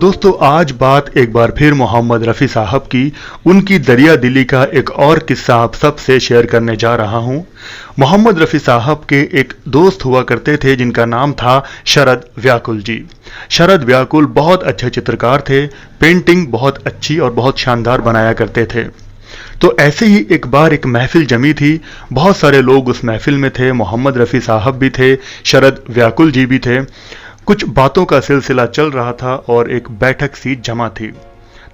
दोस्तों आज बात एक बार फिर मोहम्मद रफ़ी साहब की उनकी दरिया दिली का एक और किस्सा आप सबसे शेयर करने जा रहा हूं। मोहम्मद रफ़ी साहब के एक दोस्त हुआ करते थे जिनका नाम था शरद व्याकुल जी। शरद व्याकुल बहुत अच्छे चित्रकार थे, पेंटिंग बहुत अच्छी और बहुत शानदार बनाया करते थे। तो ऐसे ही एक बार एक महफिल जमी थी, बहुत सारे लोग उस महफिल में थे, मोहम्मद रफ़ी साहब भी थे, शरद व्याकुल जी भी थे। कुछ बातों का सिलसिला चल रहा था और एक बैठक सी जमा थी।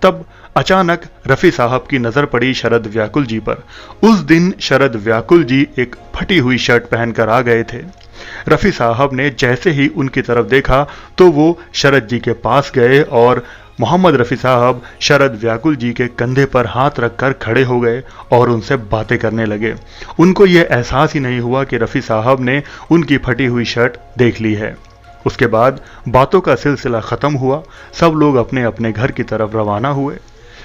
तब अचानक रफ़ी साहब की नज़र पड़ी शरद व्याकुल जी पर। उस दिन शरद व्याकुल जी एक फटी हुई शर्ट पहनकर आ गए थे। रफ़ी साहब ने जैसे ही उनकी तरफ देखा तो वो शरद जी के पास गए और मोहम्मद रफ़ी साहब शरद व्याकुल जी के कंधे पर हाथ रखकर खड़े हो गए और उनसे बातें करने लगे। उनको ये एहसास ही नहीं हुआ कि रफ़ी साहब ने उनकी फटी हुई शर्ट देख ली है। उसके बाद बातों का सिलसिला खत्म हुआ, सब लोग अपने अपने घर की तरफ रवाना हुए।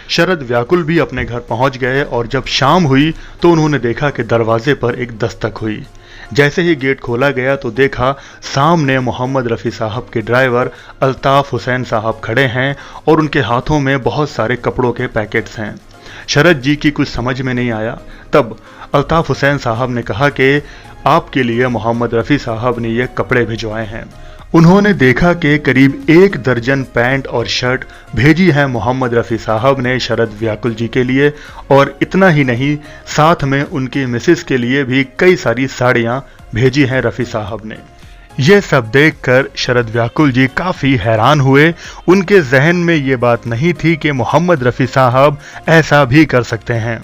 शरद व्याकुल भी अपने घर पहुंच गए और जब शाम हुई तो उन्होंने देखा कि दरवाजे पर एक दस्तक हुई। जैसे ही गेट खोला गया तो देखा सामने मोहम्मद रफ़ी साहब के ड्राइवर अल्ताफ़ हुसैन साहब खड़े हैं और उनके हाथों में बहुत सारे कपड़ों के पैकेट्स हैं। शरद जी की कुछ समझ में नहीं आया। तब अल्ताफ़ हुसैन साहब ने कहा कि आपके लिए मोहम्मद रफ़ी साहब ने ये कपड़े भिजवाए हैं। उन्होंने देखा कि करीब 1 दर्जन पैंट और शर्ट भेजी है मोहम्मद रफ़ी साहब ने शरद व्याकुल जी के लिए, और इतना ही नहीं, साथ में उनकी मिसेस के लिए भी कई सारी साड़ियाँ भेजी हैं रफ़ी साहब ने। यह सब देखकर शरद व्याकुल जी काफ़ी हैरान हुए। उनके जहन में ये बात नहीं थी कि मोहम्मद रफ़ी साहब ऐसा भी कर सकते हैं।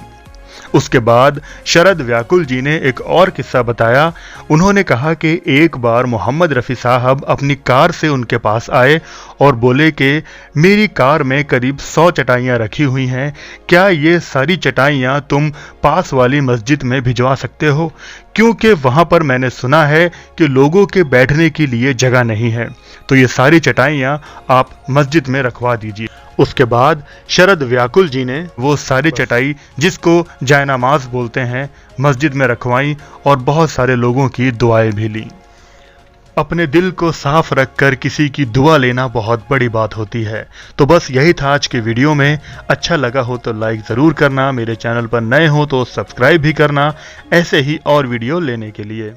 उसके बाद शरद व्याकुल जी ने एक और किस्सा बताया। उन्होंने कहा कि एक बार मोहम्मद रफ़ी साहब अपनी कार से उनके पास आए और बोले कि मेरी कार में करीब 100 चटाइयाँ रखी हुई हैं, क्या ये सारी चटाइयाँ तुम पास वाली मस्जिद में भिजवा सकते हो, क्योंकि वहाँ पर मैंने सुना है कि लोगों के बैठने के लिए जगह नहीं है, तो ये सारी चटाइयाँ आप मस्जिद में रखवा दीजिए। उसके बाद शरद व्याकुल जी ने वो सारी चटाई, जिसको जायनमाज बोलते हैं, मस्जिद में रखवाई और बहुत सारे लोगों की दुआएं भी ली। अपने दिल को साफ रखकर किसी की दुआ लेना बहुत बड़ी बात होती है। तो बस यही था आज के वीडियो में। अच्छा लगा हो तो लाइक ज़रूर करना, मेरे चैनल पर नए हो तो सब्सक्राइब भी करना ऐसे ही और वीडियो लेने के लिए।